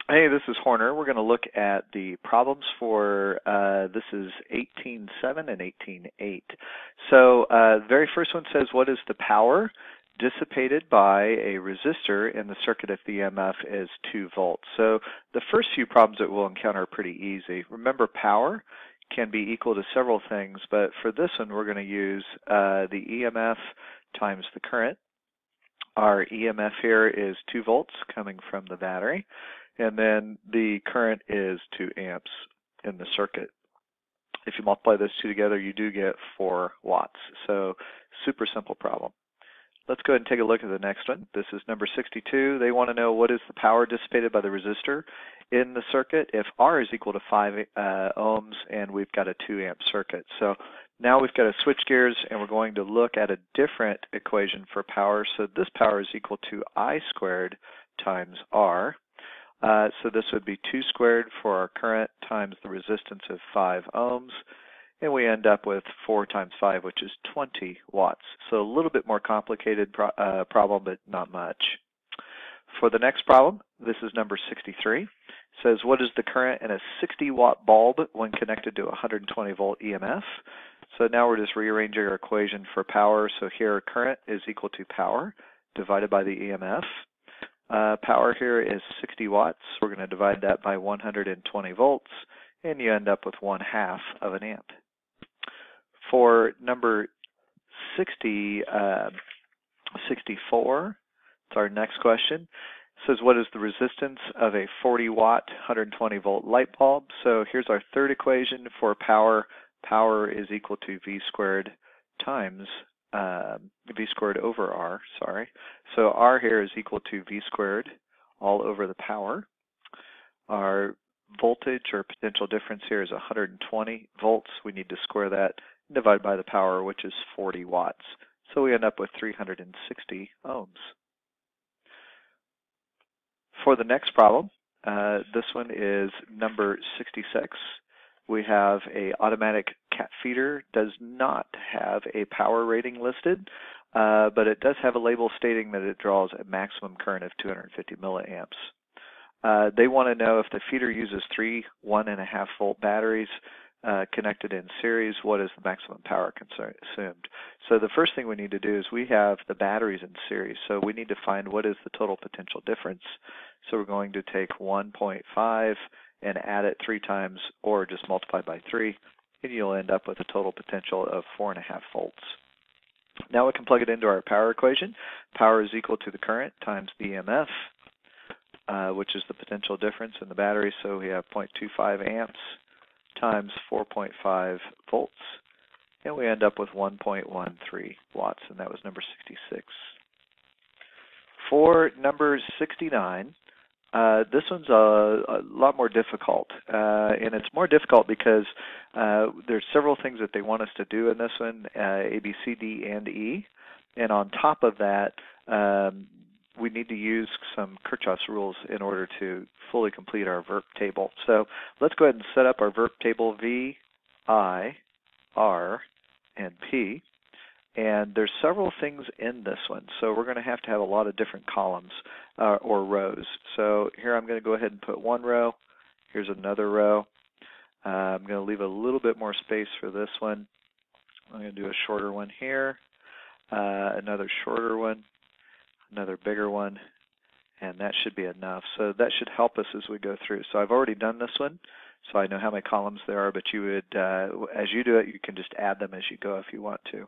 Hey, this is Horner. We're going to look at the problems for, this is 18.7 and 18.8. So the very first one says, what is the power dissipated by a resistor in the circuit if the EMF is 2 volts? So the first few problems that we'll encounter are pretty easy. Remember, power can be equal to several things, but for this one we're going to use the EMF times the current. Our EMF here is 2 volts coming from the battery, and then the current is 2 amps in the circuit. If you multiply those two together, you do get 4 watts. So super simple problem. Let's go ahead and take a look at the next one. This is number 62. They want to know what is the power dissipated by the resistor in the circuit if R is equal to 5 ohms and we've got a 2 amp circuit. So now we've got to switch gears and we're going to look at a different equation for power. So this power is equal to I squared times R. So this would be 2 squared for our current times the resistance of 5 ohms. And we end up with 4 times 5, which is 20 watts. So a little bit more complicated problem, but not much. For the next problem, this is number 63. It says, what is the current in a 60-watt bulb when connected to a 120-volt EMF? So now we're just rearranging our equation for power. So here current is equal to power divided by the EMF. Power here is 60 watts. We're going to divide that by 120 volts, and you end up with 1/2 of an amp. For number 64, it's our next question. It says, what is the resistance of a 40-watt, 120-volt light bulb? So here's our third equation for power. Power is equal to V squared times V squared over R, sorry. So R here is equal to V squared all over the power. Our voltage or potential difference here is 120 volts. We need to square that and divide by the power, which is 40 watts. So we end up with 360 ohms. For the next problem, this one is number 66. We have a automatic cat feeder, does not have a power rating listed, but it does have a label stating that it draws a maximum current of 250 milliamps. They want to know if the feeder uses 3 1.5 volt batteries connected in series, what is the maximum power consumed? So the first thing we need to do is we have the batteries in series, so we need to find what is the total potential difference. So we're going to take 1.5 and add it 3 times, or just multiply by 3, and you'll end up with a total potential of 4.5 volts. Now we can plug it into our power equation. Power is equal to the current times the EMF, which is the potential difference in the battery. So we have 0.25 amps times 4.5 volts, and we end up with 1.13 watts, and that was number 66. For number 69, this one's a lot more difficult, and it's more difficult because there's several things that they want us to do in this one, A, B, C, D, and E, and on top of that, we need to use some Kirchhoff's rules in order to fully complete our VERP table. So let's go ahead and set up our VERP table V, I, R, and P. And there's several things in this one, so we're going to have a lot of different columns or rows. So here I'm going to go ahead and put one row. Here's another row. I'm going to leave a little bit more space for this one. I'm going to do a shorter one here, another shorter one, another bigger one, and that should be enough. So that should help us as we go through. So I've already done this one, so I know how many columns there are, but you would, as you do it, you can just add them as you go if you want to.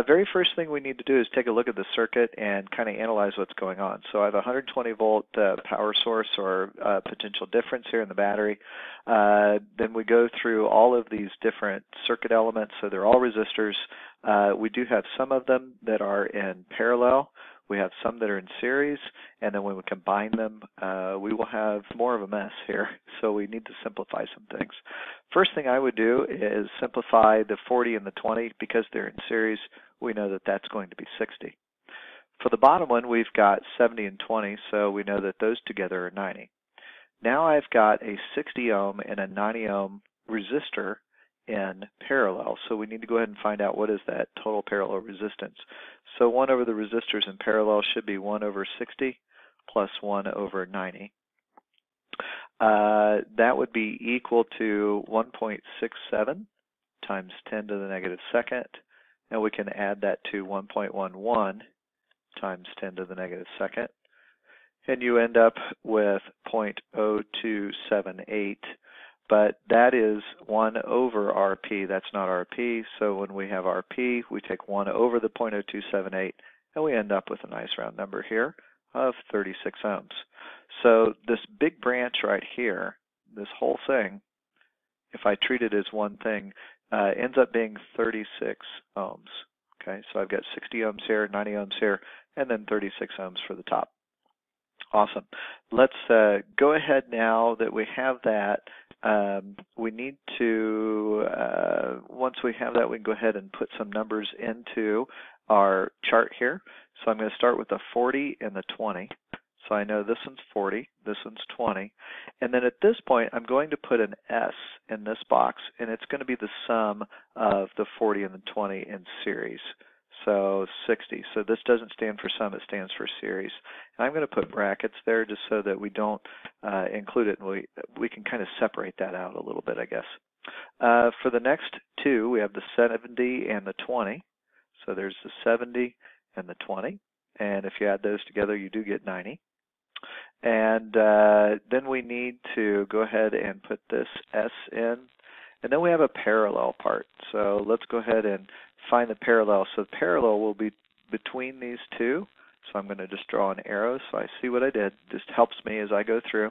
Very first thing we need to do is take a look at the circuit and kind of analyze what's going on. So I have a 120 volt power source or potential difference here in the battery. Then we go through all of these different circuit elements. So they're all resistors. We do have some of them that are in parallel. We have some that are in series, and then when we combine them, we will have more of a mess here, so we need to simplify some things. First thing I would do is simplify the 40 and the 20. Because they're in series, we know that that's going to be 60. For the bottom one, we've got 70 and 20, so we know that those together are 90. Now I've got a 60 ohm and a 90 ohm resistor in parallel. So we need to go ahead and find out what is that total parallel resistance. So 1 over the resistors in parallel should be 1 over 60 plus 1 over 90. that would be equal to 1.67 times 10 to the negative second, and we can add that to 1.11 times 10 to the negative second, and you end up with 0.0278, but that is 1 over RP. That's not RP, so when we have RP, we take 1 over the 0.0278, and we end up with a nice round number here of 36 ohms. So this big branch right here, this whole thing, if I treat it as one thing, ends up being 36 ohms. Okay, so I've got 60 ohms here, 90 ohms here, and then 36 ohms for the top. Awesome. Let's go ahead now that we have that. We need to, once we have that, we can go ahead and put some numbers into our chart here. So I'm going to start with the 40 and the 20. So I know this one's 40, this one's 20. And then at this point, I'm going to put an S in this box, and it's going to be the sum of the 40 and the 20 in series. So 60. So this doesn't stand for sum, it stands for series. And I'm going to put brackets there just so that we don't include it, and we can kind of separate that out a little bit, I guess. For the next two, we have the 70 and the 20. So there's the 70 and the 20. And if you add those together, you do get 90. And then we need to go ahead and put this S in. And then we have a parallel part. So let's go ahead and find the parallel. So the parallel will be between these two. So I'm going to just draw an arrow so I see what I did. Just helps me as I go through.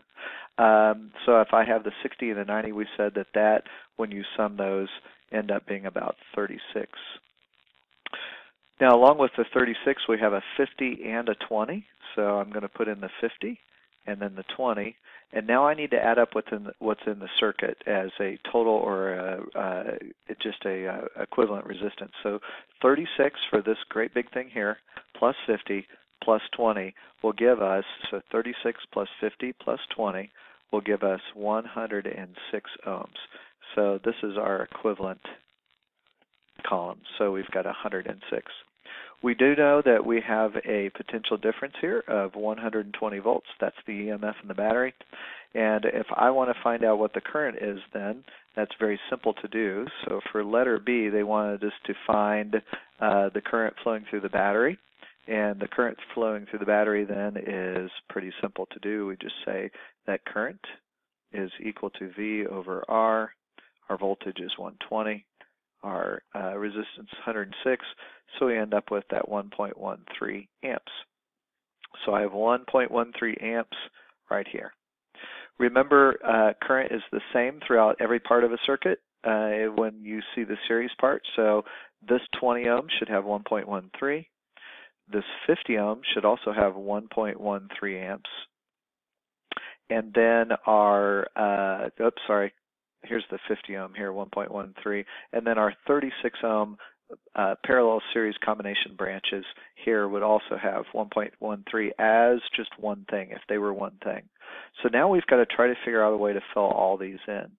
So if I have the 60 and the 90, we said that when you sum those, end up being about 36. Now, along with the 36, we have a 50 and a 20. So I'm going to put in the 50 and then the 20. And now I need to add up what's in the circuit as a total or just a equivalent resistance. So 36 for this great big thing here, plus 50 plus 20 will give us, so 36 plus 50 plus 20 will give us 106 ohms. So this is our equivalent column. So we've got 106. We do know that we have a potential difference here of 120 volts. That's the EMF in the battery. And if I want to find out what the current is, then that's very simple to do. So for letter B, they wanted us to find the current flowing through the battery. And the current flowing through the battery then is pretty simple to do. We just say that current is equal to V over R. Our voltage is 120. Our resistance 106, so we end up with that 1.13 amps. So I have 1.13 amps right here. Remember, current is the same throughout every part of a circuit when you see the series part. So this 20 ohms should have 1.13. This 50 ohms should also have 1.13 amps. And then our, here's the 50 ohm here, 1.13, and then our 36 ohm parallel series combination branches here would also have 1.13 as just one thing, if they were one thing. So now we've got to try to figure out a way to fill all these in.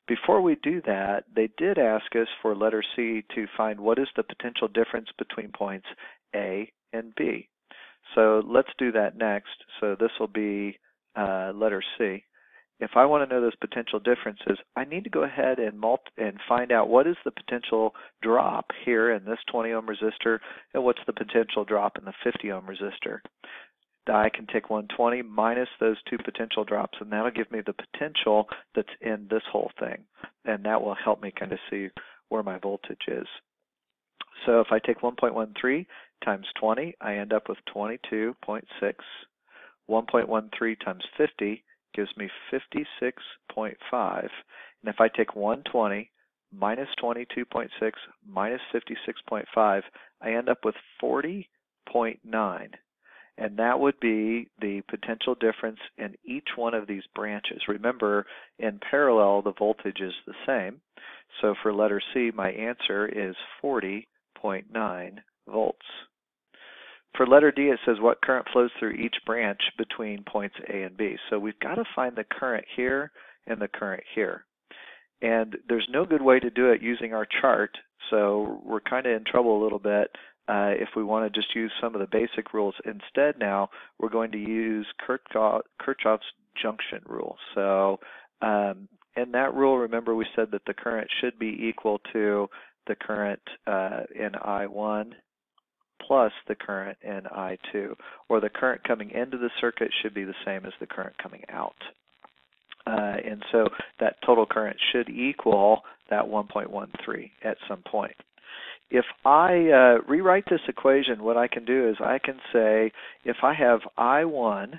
Before we do that, they did ask us for letter C to find what is the potential difference between points A and B. So let's do that next. So this will be letter C. If I want to know those potential differences, I need to go ahead and find out what is the potential drop here in this 20 ohm resistor and what's the potential drop in the 50 ohm resistor. I can take 120 minus those two potential drops, and that'll give me the potential that's in this whole thing. And that will help me kind of see where my voltage is. So if I take 1.13 times 20, I end up with 22.6. 1.13 times 50 gives me 56.5. And if I take 120 minus 22.6 minus 56.5, I end up with 40.9. And that would be the potential difference in each one of these branches. Remember, in parallel, the voltage is the same. So for letter C, my answer is 40.9 volts. For letter D, it says what current flows through each branch between points A and B. So we've got to find the current here and the current here. And there's no good way to do it using our chart, so we're kind of in trouble a little bit if we want to just use some of the basic rules. Instead now, we're going to use Kirchhoff's junction rule. So in that rule, remember we said that the current should be equal to the current in I1 plus the current in I2, or the current coming into the circuit should be the same as the current coming out. And so that total current should equal that 1.13 at some point. If I rewrite this equation, what I can do is I can say if I have I1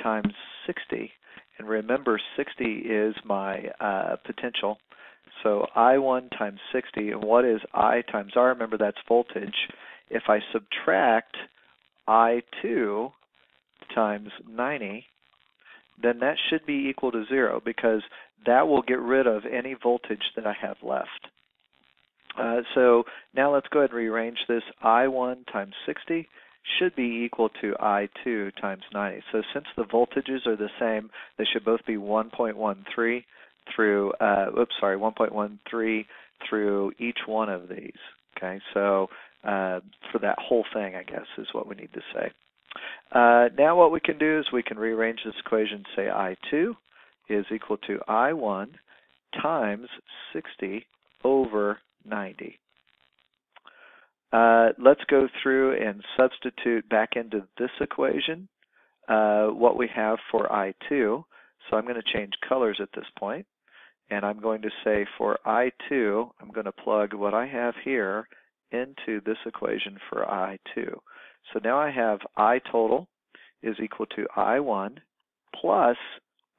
times 60, and remember 60 is my potential, so I1 times 60, and what is I times R? Remember that's voltage. If I subtract I2 times 90, then that should be equal to 0, because that will get rid of any voltage that I have left. So now let's go ahead and rearrange this. I1 times 60 should be equal to I2 times 90. So since the voltages are the same, they should both be 1.13 through, 1.13 through each one of these. Okay, so for that whole thing, I guess, is what we need to say. Now what we can do is we can rearrange this equation, say I2 is equal to I1 times 60 over 90. Let's go through and substitute back into this equation what we have for I2. So I'm going to change colors at this point, and I'm going to say for I2, I'm going to plug what I have here into this equation for I2. So now I have I total is equal to I1 plus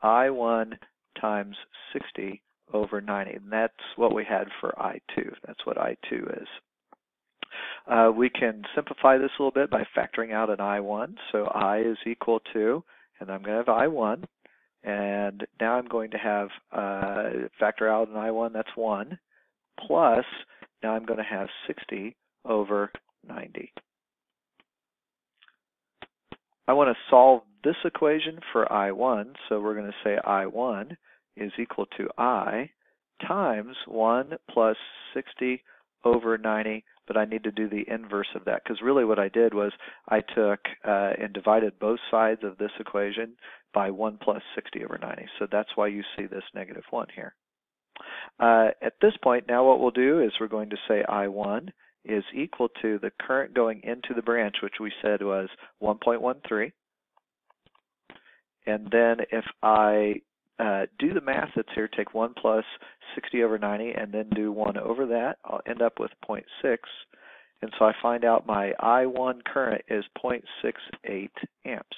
I1 times 60 over 90. And that's what we had for I2. That's what I2 is. We can simplify this a little bit by factoring out an I1. So I is equal to, and I'm going to have I1. And now I'm going to have factor out an I1, that's 1, plus now I'm going to have 60 over 90. I want to solve this equation for I1, so we're going to say I1 is equal to I times 1 plus 60 over 90, but I need to do the inverse of that, because really what I did was I took and divided both sides of this equation by 1 plus 60 over 90, so that's why you see this negative 1 here. At this point, now what we'll do is we're going to say I1 is equal to the current going into the branch, which we said was 1.13. And then if I do the math that's here, take 1 plus 60 over 90 and then do 1 over that, I'll end up with 0.6. And so I find out my I1 current is 0.68 amps.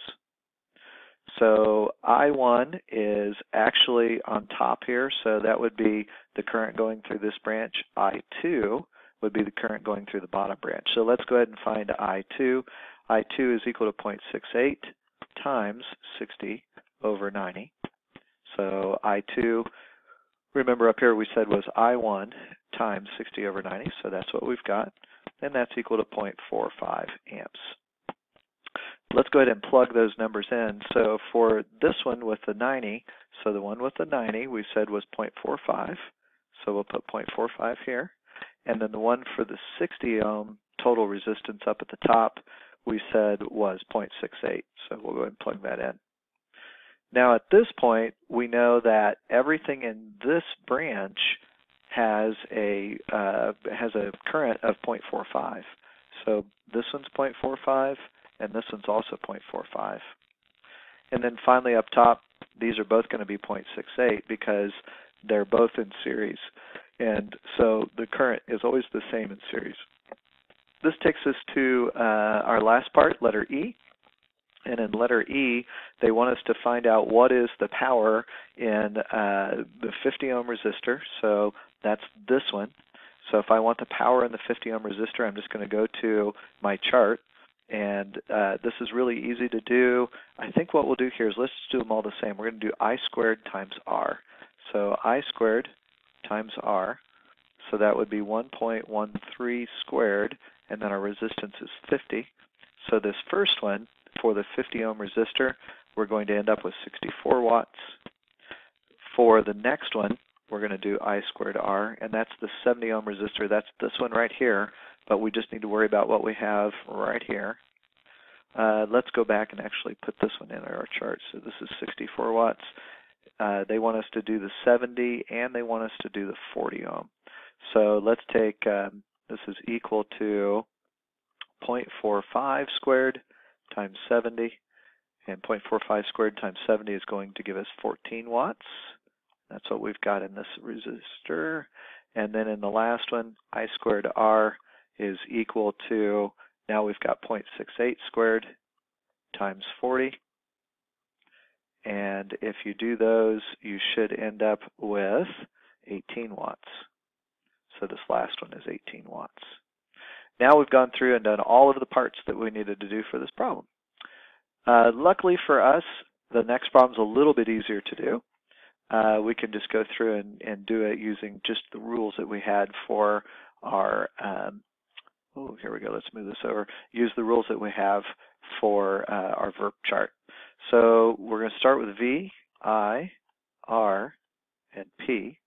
So I1 is actually on top here, so that would be the current going through this branch. I2 would be the current going through the bottom branch. So let's go ahead and find I2. I2 is equal to 0.68 times 60 over 90. So I2, remember up here we said was I1 times 60 over 90, so that's what we've got. And that's equal to 0.45 amps. Let's go ahead and plug those numbers in. So for this one with the 90, so the one with the 90 we said was 0.45, so we'll put 0.45 here. And then the one for the 60 ohm total resistance up at the top we said was 0.68, so we'll go ahead and plug that in. Now at this point we know that everything in this branch has a current of 0.45. So this one's 0.45 and this one's also 0.45. And then finally up top, these are both going to be 0.68 because they're both in series. And so the current is always the same in series. This takes us to our last part, letter E. And in letter E, they want us to find out what is the power in the 50 ohm resistor. So that's this one. So if I want the power in the 50 ohm resistor, I'm just going to go to my chart. And this is really easy to do. I think what we'll do here is let's just do them all the same. We're going to do I squared times R. So I squared times R. So that would be 1.13 squared. And then our resistance is 50. So this first one, for the 50 ohm resistor, we're going to end up with 64 watts. For the next one, we're going to do I squared R, and that's the 70 ohm resistor. That's this one right here, but we just need to worry about what we have right here. let's go back and actually put this one in our chart. So this is 64 watts. They want us to do the 70 and they want us to do the 40 ohm. So let's take, this is equal to 0.45 squared times 70, and 0.45 squared times 70 is going to give us 14 watts. That's what we've got in this resistor. And then in the last one, I squared R is equal to, now we've got 0.68 squared times 40. And if you do those, you should end up with 18 watts. So this last one is 18 watts. Now we've gone through and done all of the parts that we needed to do for this problem. Luckily for us, the next problem is a little bit easier to do. We can just go through and do it using just the rules that we had for our, oh, here we go, let's move this over. Use the rules that we have for our verb chart. So we're going to start with V, I, R, and P.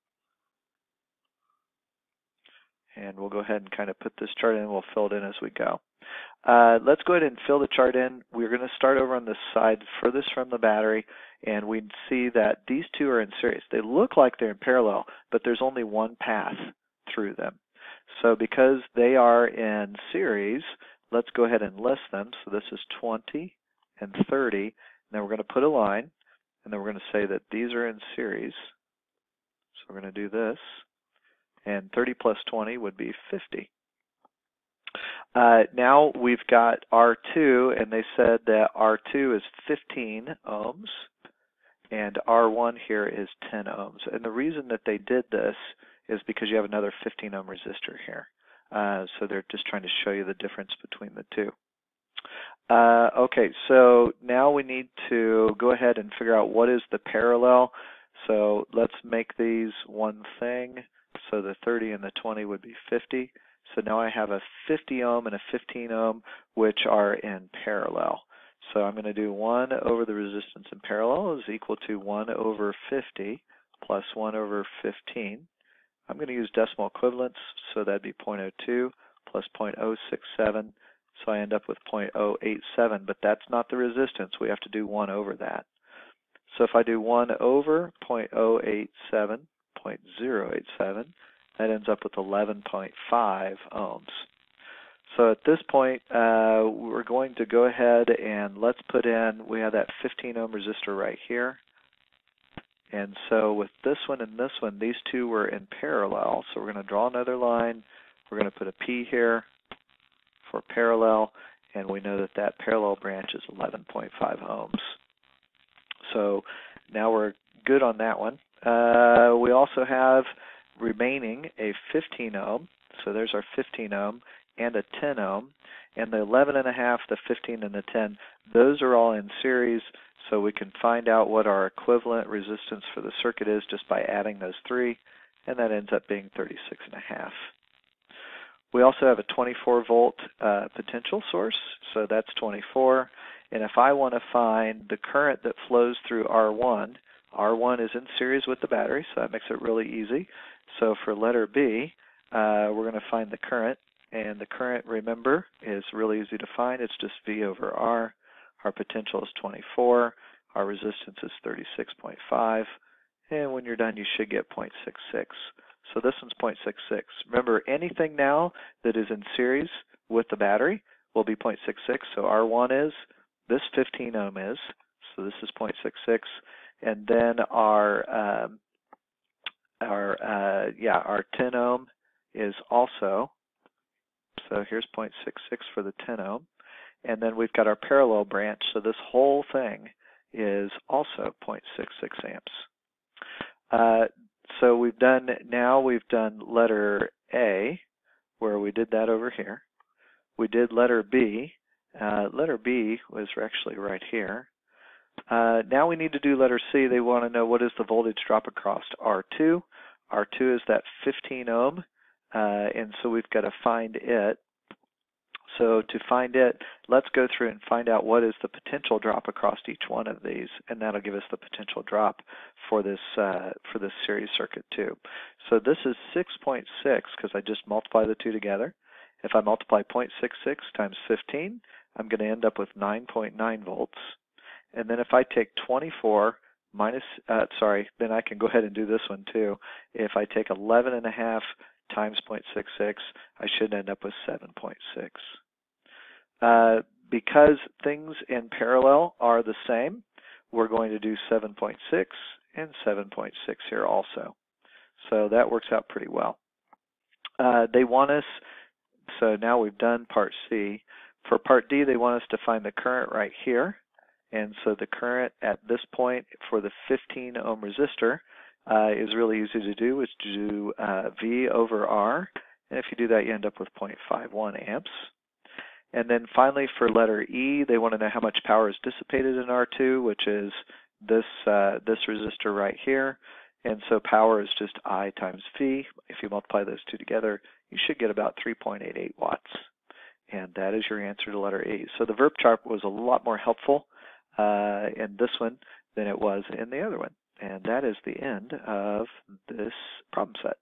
And we'll go ahead and kind of put this chart in. We'll fill it in as we go. Let's go ahead and fill the chart in. We're going to start over on this side furthest from the battery, and we see that these two are in series. They look like they're in parallel, but there's only one path through them. So because they are in series, let's go ahead and list them. So this is 20 and 30. And then we're going to put a line, and then we're going to say that these are in series. So we're going to do this. And 30 plus 20 would be 50. Now we've got R2, and they said that R2 is 15 ohms, and R1 here is 10 ohms. And the reason that they did this is because you have another 15 ohm resistor here. So they're just trying to show you the difference between the two. Okay, so now we need to go ahead and figure out what is the parallel. So let's make these one thing. So the 30 and the 20 would be 50. So now I have a 50 ohm and a 15 ohm, which are in parallel. So I'm going to do 1 over the resistance in parallel is equal to 1 over 50 plus 1 over 15. I'm going to use decimal equivalents, so that'd be 0.02 plus 0.067. So I end up with 0.087, but that's not the resistance. We have to do 1 over that. So if I do 1 over 0.087, 0.087, that ends up with 11.5 ohms. So at this point, we're going to go ahead and let's put in, we have that 15 ohm resistor right here. And so with this one and this one, these two were in parallel. So we're going to draw another line. We're going to put a P here for parallel, and we know that that parallel branch is 11.5 ohms. So now we're good on that one. We also have remaining a 15 ohm, so there's our 15 ohm, and a 10 ohm, and the 11.5, the 15, and the 10, those are all in series, so we can find out what our equivalent resistance for the circuit is just by adding those three, and that ends up being 36.5. We also have a 24 volt potential source, so that's 24, and if I want to find the current that flows through R1, R1 is in series with the battery, so that makes it really easy. So for letter B, we're going to find the current, and the current, remember, is really easy to find. It's just V over R. Our potential is 24. Our resistance is 36.5. And when you're done, you should get 0.66. So this one's 0.66. Remember, anything now that is in series with the battery will be 0.66. So R1 is, this 15 ohm is, so this is 0.66. And then our 10 ohm is also, so here's 0.66 for the 10 ohm. And then we've got our parallel branch, so this whole thing is also 0.66 amps. So we've done letter A, where we did that over here. We did letter B. Letter B was actually right here. Now we need to do letter C. They want to know what is the voltage drop across R2. R2 is that 15 ohm, and so we've got to find it. So to find it, let's go through and find out what is the potential drop across each one of these, and that'll give us the potential drop for this series circuit too. So this is 6.6 because I just multiply the two together. If I multiply 0.66 times 15, I'm going to end up with 9.9 volts. And then if I take 24 minus, then I can go ahead and do this one too. If I take 11.5 times 0.66, I should end up with 7.6. Because things in parallel are the same, we're going to do 7.6 and 7.6 here also. So that works out pretty well. They want us, so now we've done part C. For part D, they want us to find the current right here. And so the current at this point for the 15 ohm resistor is really easy to do. It's to do V over R. And if you do that, you end up with 0.51 amps. And then finally for letter E, they want to know how much power is dissipated in R2, which is this resistor right here. And so power is just I times V. If you multiply those two together, you should get about 3.88 watts. And that is your answer to letter E. So the verb chart was a lot more helpful in this one than it was in the other one. And that is the end of this problem set.